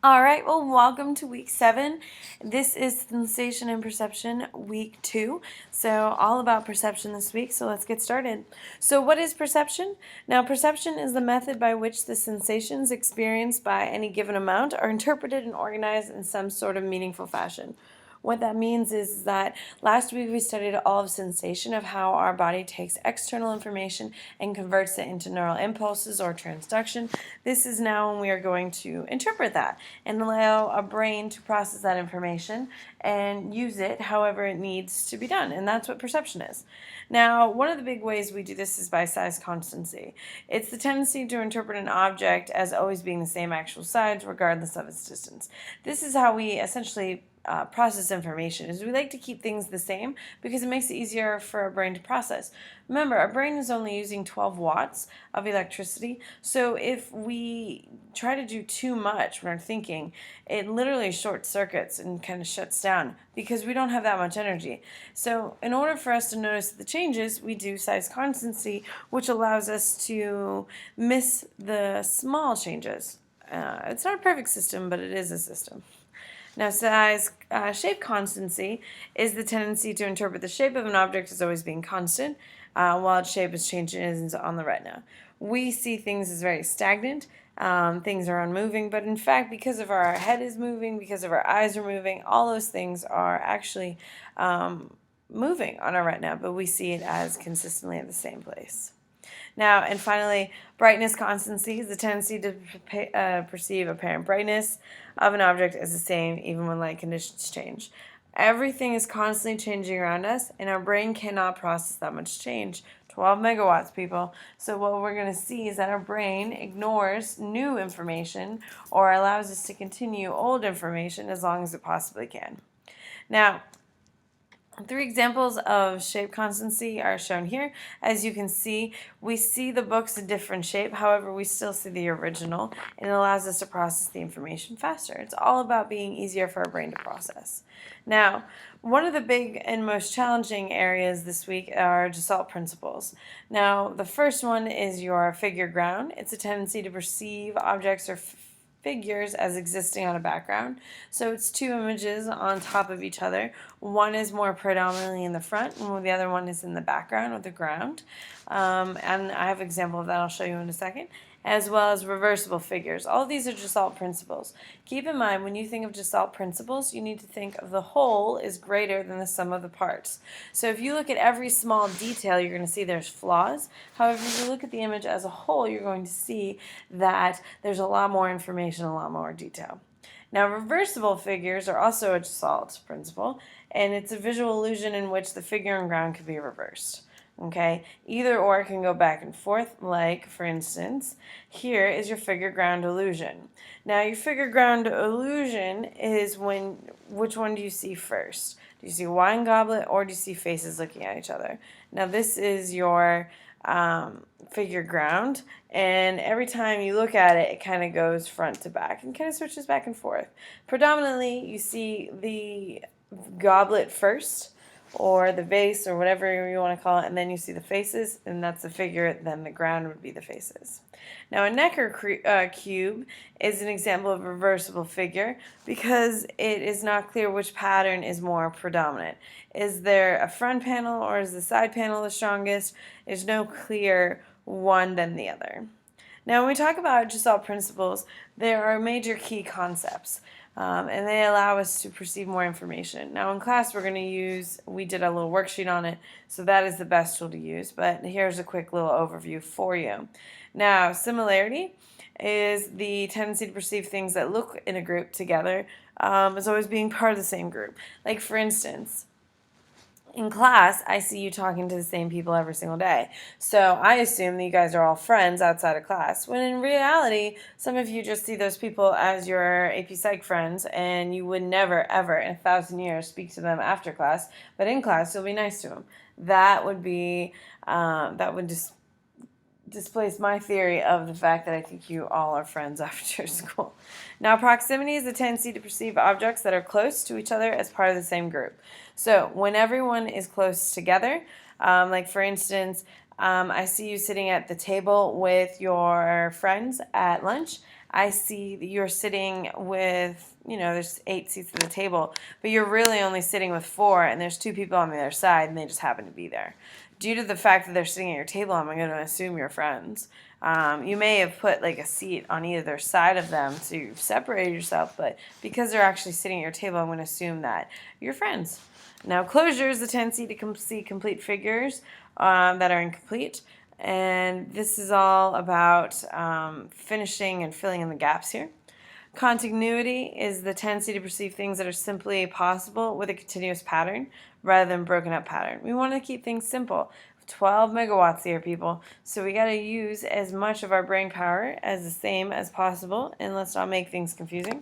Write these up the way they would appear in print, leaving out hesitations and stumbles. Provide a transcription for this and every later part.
All right, well, welcome to week 7. This is Sensation and Perception week 2. So, all about perception this week, so let's get started. So, what is perception? Now, perception is the method by which the sensations experienced by any given amount are interpreted and organized in some sort of meaningful fashion. What that means is that last week we studied all of sensation, of how our body takes external information and converts it into neural impulses or transduction. This is now when we are going to interpret that and allow our brain to process that information and use it however it needs to be done. And that's what perception is. Now, one of the big ways we do this is by size constancy. It's the tendency to interpret an object as always being the same actual size regardless of its distance. This is how we essentially process information. Is we like to keep things the same because it makes it easier for our brain to process. Remember, our brain is only using 12 watts of electricity, so if we try to do too much when we're thinking, it literally short circuits and kind of shuts down because we don't have that much energy. So in order for us to notice the changes, we do size constancy, which allows us to miss the small changes. It's not a perfect system, but it is a system. Now, size shape constancy is the tendency to interpret the shape of an object as always being constant, while its shape is changing on the retina. We see things as very stagnant. Things are unmoving, but in fact, because of our head is moving, because of our eyes are moving, all those things are actually moving on our retina, but we see it as consistently at the same place. Now, and finally, brightness constancy is the tendency to perceive apparent brightness of an object as the same even when light conditions change. Everything is constantly changing around us, and our brain cannot process that much change. 12 megawatts, people. So what we're going to see is that our brain ignores new information or allows us to continue old information as long as it possibly can. Now, 3 examples of shape constancy are shown here. As you can see, we see the books in different shape. However, we still see the original, and it allows us to process the information faster. It's all about being easier for our brain to process. Now, one of the big and most challenging areas this week are Gestalt Principles. Now, the first one is your figure ground. It's a tendency to perceive objects or figures as existing on a background. So it's 2 images on top of each other. One is more predominantly in the front, and the other one is in the background or the ground. And I have an example of that I'll show you in a second, as well as reversible figures. All of these are Gestalt principles. Keep in mind, when you think of Gestalt principles, you need to think of the whole is greater than the sum of the parts. So if you look at every small detail, you're going to see there's flaws. However, if you look at the image as a whole, you're going to see that there's a lot more information, a lot more detail. Now, reversible figures are also a Gestalt principle, and it's a visual illusion in which the figure and ground can be reversed. Okay, either or can go back and forth, like, for instance, here is your figure ground illusion. Now, your figure ground illusion is which one do you see first? Do you see wine goblet or do you see faces looking at each other? Now, this is your figure ground, and every time you look at it, it kind of goes front to back and kind of switches back and forth. Predominantly, you see the goblet first, or the vase, or whatever you want to call it, and then you see the faces, and that's the figure, then the ground would be the faces. Now, a Necker cube is an example of a reversible figure because it is not clear which pattern is more predominant. Is there a front panel or is the side panel the strongest? There's no clear one than the other. Now, when we talk about Gestalt principles, there are major key concepts. And they allow us to perceive more information. Now in class we did a little worksheet on it, so that is the best tool to use, but here's a quick little overview for you. Now, similarity is the tendency to perceive things that look in a group together as always being part of the same group. Like, for instance, in class, I see you talking to the same people every single day. So I assume that you guys are all friends outside of class, when in reality, some of you just see those people as your AP Psych friends, and you would never, ever in 1,000 years speak to them after class, but in class, you'll be nice to them. That would just displace my theory of the fact that I think you all are friends after school. Now, proximity is the tendency to perceive objects that are close to each other as part of the same group. So when everyone is close together, like for instance, I see you sitting at the table with your friends at lunch. I see that you're sitting with, there's 8 seats at the table, but you're really only sitting with 4, and there's 2 people on the other side, and they just happen to be there. Due to the fact that they're sitting at your table, I'm going to assume you're friends. You may have put like a seat on either side of them to separate yourself, but because they're actually sitting at your table, I'm going to assume that you're friends. Now, closure is the tendency to see complete figures that are incomplete. And this is all about finishing and filling in the gaps here. Contiguity is the tendency to perceive things that are simply possible with a continuous pattern rather than broken up pattern. We want to keep things simple. 12 megawatts here, people. So we got to use as much of our brain power as the same as possible, and let's not make things confusing.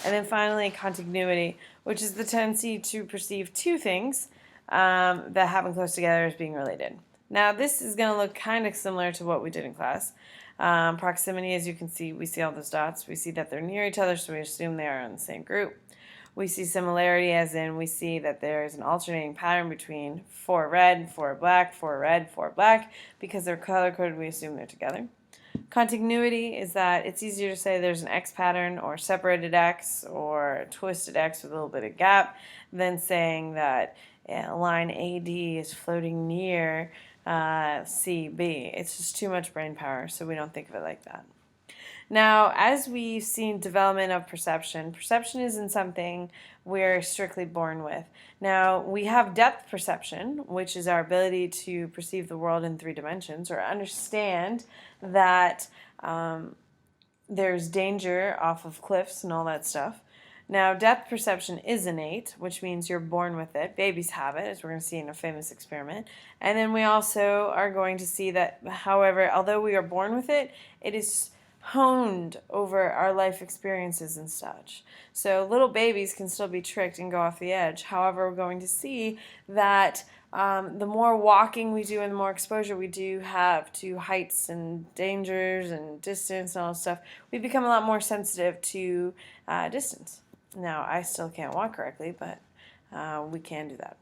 And then finally, contiguity, which is the tendency to perceive 2 things that happen close together as being related. Now, this is going to look kind of similar to what we did in class. Proximity, as you can see, we see all those dots. We see that they're near each other, so we assume they are in the same group. We see similarity, as in we see that there is an alternating pattern between 4 red, 4 black, 4 red, 4 black. Because they're color-coded, we assume they're together. Contiguity is that it's easier to say there's an X pattern or separated X or twisted X with a little bit of gap than saying that line AD is floating near CB. It's just too much brain power, so we don't think of it like that. Now, as we've seen development of perception, perception isn't something we're strictly born with. Now, we have depth perception, which is our ability to perceive the world in 3 dimensions or understand that there's danger off of cliffs and all that stuff. Now, depth perception is innate, which means you're born with it. Babies have it, as we're going to see in a famous experiment. And then we also are going to see that, however, although we are born with it, it is honed over our life experiences and such. So little babies can still be tricked and go off the edge. However, we're going to see that the more walking we do and the more exposure we do have to heights and dangers and distance and all that stuff, we become a lot more sensitive to distance. Now, I still can't walk correctly, but we can do that.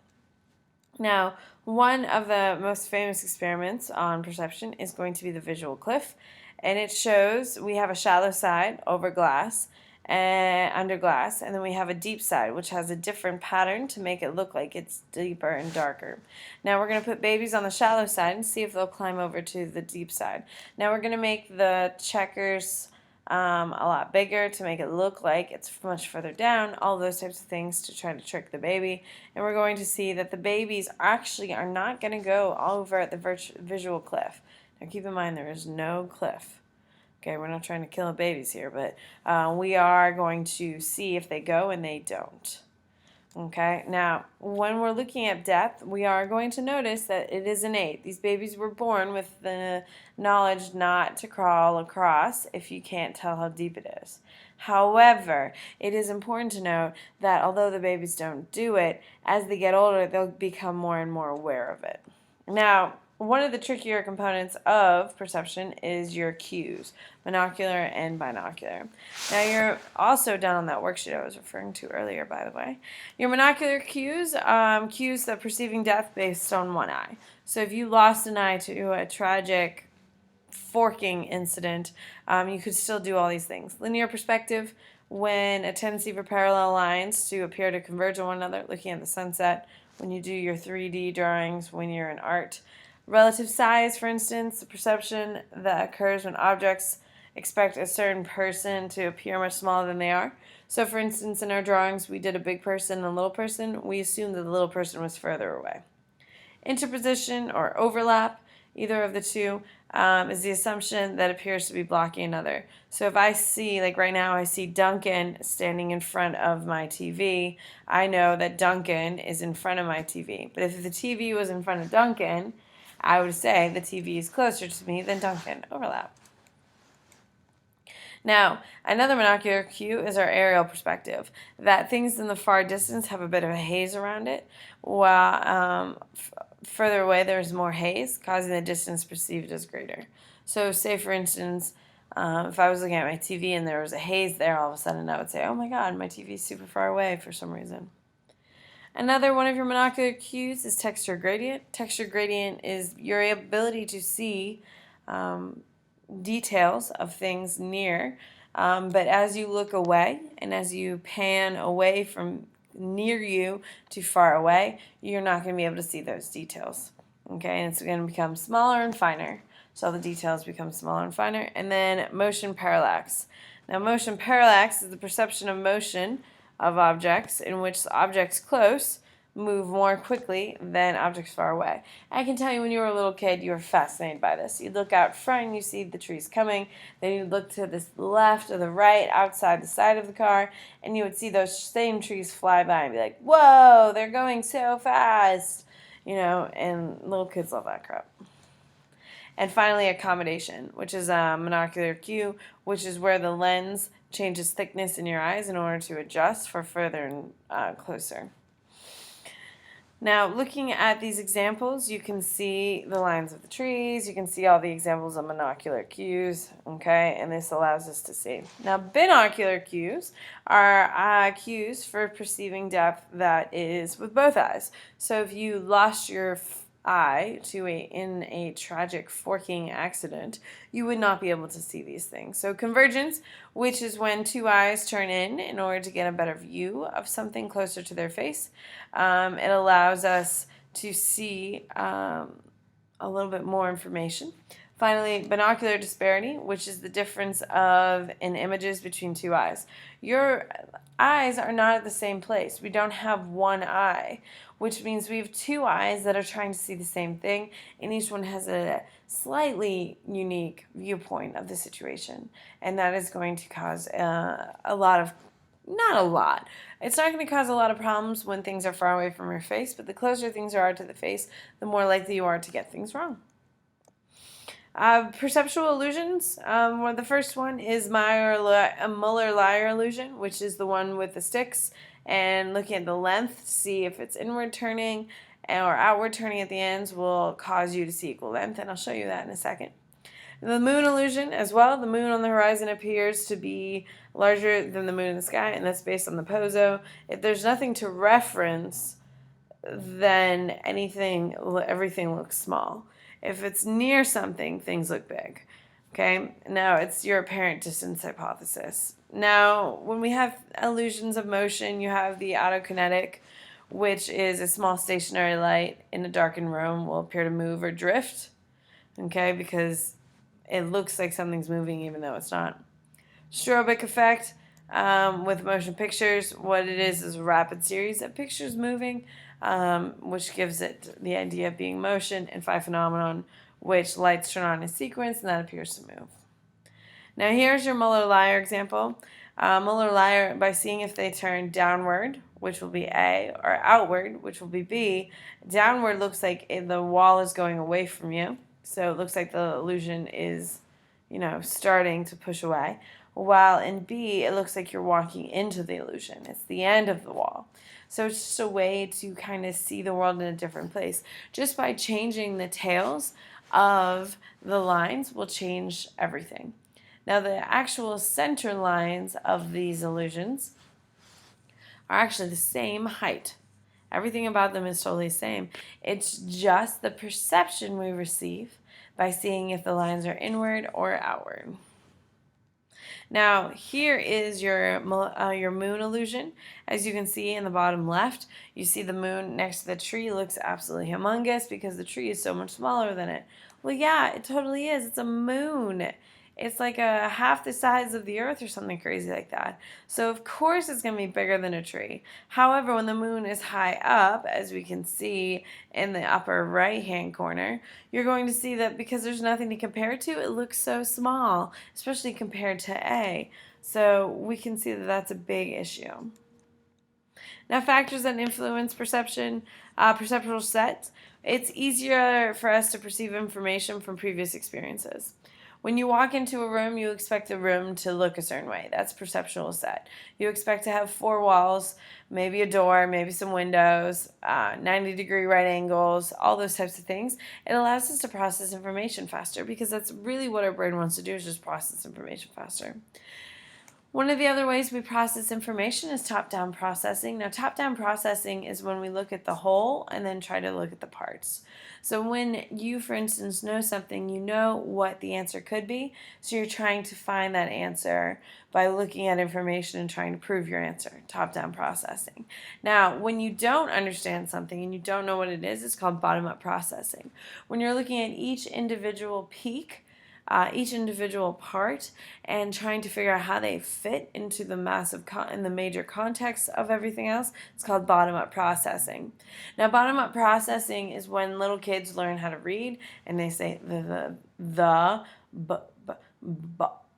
Now, one of the most famous experiments on perception is going to be the visual cliff. And it shows we have a shallow side over glass and under glass, and then we have a deep side, which has a different pattern to make it look like it's deeper and darker. Now we're going to put babies on the shallow side and see if they'll climb over to the deep side. Now we're going to make the checkers a lot bigger to make it look like it's much further down, all those types of things to try to trick the baby. And we're going to see that the babies actually are not going to go all over at the visual cliff. Now keep in mind there is no cliff. Okay, we're not trying to kill the babies here, but we are going to see if they go and they don't. Okay, now when we're looking at depth, we are going to notice that it is innate. These babies were born with the knowledge not to crawl across if you can't tell how deep it is. However, it is important to note that although the babies don't do it, as they get older, they'll become more and more aware of it. Now, one of the trickier components of perception is your cues, monocular and binocular. Now you're also down on that worksheet I was referring to earlier, by the way. Your monocular cues, cues that perceiving death based on one eye. So if you lost an eye to a tragic forking incident, you could still do all these things. Linear perspective, when a tendency for parallel lines to appear to converge on one another, looking at the sunset, when you do your 3D drawings, when you're in art. Relative size, for instance, the perception that occurs when objects expect a certain person to appear much smaller than they are. So, for instance, in our drawings, we did a big person and a little person. We assumed that the little person was further away. Interposition or overlap, either of the two, is the assumption that appears to be blocking another. So if I see, like right now, I see Duncan standing in front of my TV, I know that Duncan is in front of my TV. But if the TV was in front of Duncan, I would say the TV is closer to me than Duncan. Overlap. Now, another monocular cue is our aerial perspective, that things in the far distance have a bit of a haze around it, while further away there's more haze, causing the distance perceived as greater. So say, for instance, if I was looking at my TV and there was a haze there, all of a sudden I would say, oh my God, my TV is super far away for some reason. Another one of your monocular cues is texture gradient. Texture gradient is your ability to see details of things near But as you look away and as you pan away from near you to far away, you're not going to be able to see those details. Okay, and it's going to become smaller and finer. So all the details become smaller and finer. And then motion parallax. Now, motion parallax is the perception of motion of objects in which objects close move more quickly than objects far away. I can tell you when you were a little kid, you were fascinated by this. You'd look out front and you see the trees coming. Then you'd look to the left or the right outside the side of the car, and you would see those same trees fly by and be like, whoa, they're going so fast. And little kids love that crap. And finally, accommodation, which is a monocular cue, which is where the lens changes thickness in your eyes in order to adjust for further and closer. Now, looking at these examples, you can see the lines of the trees. You can see all the examples of monocular cues, okay? And this allows us to see. Now, binocular cues are cues for perceiving depth that is with both eyes. So if you lost your eye in a tragic forking accident, you would not be able to see these things. So convergence, which is when two eyes turn in order to get a better view of something closer to their face. It allows us to see a little bit more information. Finally, binocular disparity, which is the difference in images between two eyes. Your eyes are not at the same place. We don't have one eye, which means we have two eyes that are trying to see the same thing, and each one has a slightly unique viewpoint of the situation. And that is going to cause not a lot. It's not going to cause a lot of problems when things are far away from your face, but the closer things are to the face, the more likely you are to get things wrong. Perceptual illusions. The first one is Muller-Lyer illusion, which is the one with the sticks and looking at the length to see if it's inward turning or outward turning at the ends will cause you to see equal length, and I'll show you that in a second. The moon illusion as well. The moon on the horizon appears to be larger than the moon in the sky, and that's based on the poso. If there's nothing to reference, then everything looks small. If it's near something, things look big. Okay, now it's your apparent distance hypothesis. Now, when we have illusions of motion, you have the autokinetic, which is a small stationary light in a darkened room will appear to move or drift, okay, because it looks like something's moving even though it's not. Strobic effect with motion pictures, what it is a rapid series of pictures moving, which gives it the idea of being motion, and phi phenomenon, which lights turn on in sequence and that appears to move. Now here's your Muller-Lyer example. Muller-Lyer, by seeing if they turn downward, which will be A, or outward, which will be B. Downward looks like the wall is going away from you, so it looks like the illusion is, starting to push away. While in B, it looks like you're walking into the illusion. It's the end of the wall. So it's just a way to kind of see the world in a different place. Just by changing the tails of the lines will change everything. Now the actual center lines of these illusions are actually the same height. Everything about them is totally the same. It's just the perception we receive by seeing if the lines are inward or outward. Now here is your moon illusion. As you can see in the bottom left, you see the moon next to the tree looks absolutely humongous because the tree is so much smaller than it. Well, yeah, it totally is. It's a moon. It's like half the size of the Earth or something crazy like that. So of course it's going to be bigger than a tree. However, when the moon is high up, as we can see in the upper right-hand corner, you're going to see that because there's nothing to compare it to, it looks so small, especially compared to A. So we can see that that's a big issue. Now, factors that influence perception, perceptual sets. It's easier for us to perceive information from previous experiences. When you walk into a room, you expect the room to look a certain way. That's perceptual set. You expect to have 4 walls, maybe a door, maybe some windows, 90-degree right angles, all those types of things. It allows us to process information faster because that's really what our brain wants to do, is just process information faster. One of the other ways we process information is top-down processing. Now, top-down processing is when we look at the whole and then try to look at the parts. So when you, for instance, know something, you know what the answer could be, so you're trying to find that answer by looking at information and trying to prove your answer, top-down processing. Now, when you don't understand something and you don't know what it is, it's called bottom-up processing. When you're looking at each individual each individual part and trying to figure out how they fit into the in the major context of everything else. It's called bottom-up processing. Now, bottom-up processing is when little kids learn how to read and they say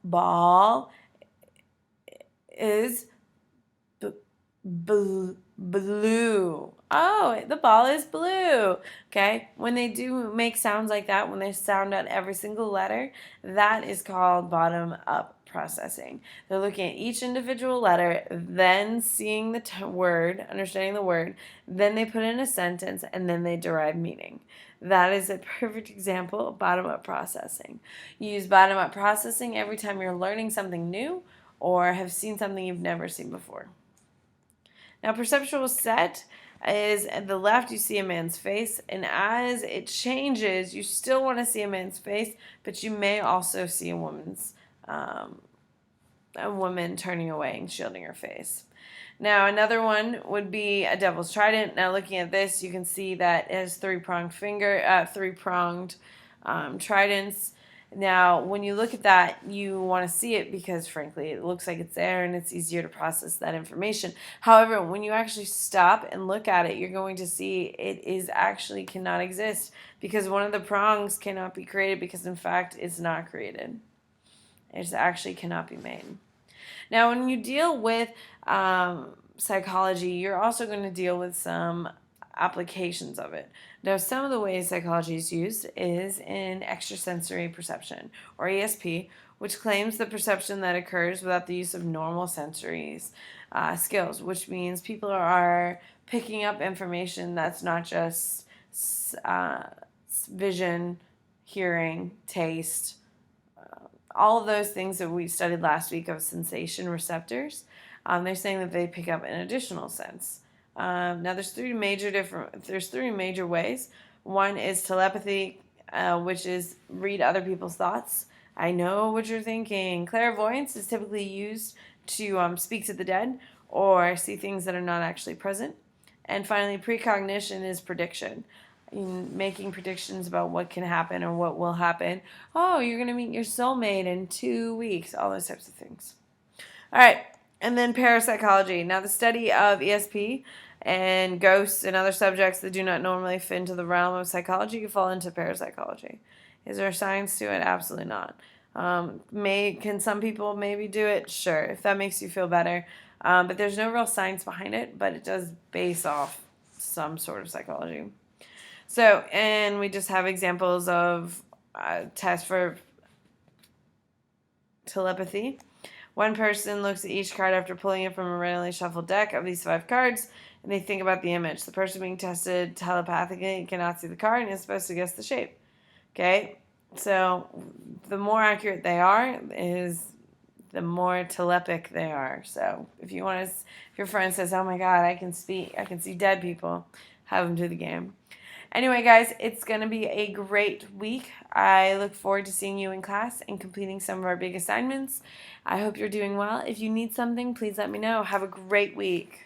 ball is blue. Oh, the ball is blue. Okay, when they do make sounds like that, when they sound out every single letter, that is called bottom-up processing. They're looking at each individual letter, then seeing the word, understanding the word, then they put in a sentence, and then they derive meaning. That is a perfect example of bottom-up processing. You use bottom-up processing every time you're learning something new or have seen something you've never seen before. Now, perceptual set is at the left, you see a man's face, and as it changes, you still want to see a man's face, but you may also see a woman turning away and shielding her face. Now, another one would be a devil's trident. Now, looking at this, you can see that it has three-pronged tridents. Now, when you look at that, you want to see it because, frankly, it looks like it's there and it's easier to process that information. However, when you actually stop and look at it, you're going to see it is actually cannot exist because one of the prongs cannot be created because, in fact, it's not created. It actually cannot be made. Now, when you deal with psychology, you're also going to deal with some applications of it. Now, some of the ways psychology is used is in extrasensory perception, or ESP, which claims the perception that occurs without the use of normal sensory skills, which means people are picking up information that's not just vision, hearing, taste, all of those things that we studied last week of sensation receptors. They're saying that they pick up an additional sense. Now, there's three major ways. One is telepathy, which is read other people's thoughts. I know what you're thinking. Clairvoyance is typically used to speak to the dead or see things that are not actually present. And finally, precognition is prediction, making predictions about what can happen or what will happen. Oh, you're going to meet your soulmate in 2 weeks, all those types of things. All right, and then parapsychology. Now, the study of ESP and ghosts and other subjects that do not normally fit into the realm of psychology can fall into parapsychology. Is there science to it? Absolutely not. Can some people maybe do it? Sure, if that makes you feel better. But there's no real science behind it, but it does base off some sort of psychology. So, and we just have examples of tests for telepathy. One person looks at each card after pulling it from a randomly shuffled deck of these 5 cards, and they think about the image. The person being tested telepathically cannot see the card and is supposed to guess the shape. Okay? So, the more accurate they are is the more telepathic they are. So, if your friend says, "Oh my God, I can see dead people," have them do the game. Anyway, guys, it's going to be a great week. I look forward to seeing you in class and completing some of our big assignments. I hope you're doing well. If you need something, please let me know. Have a great week.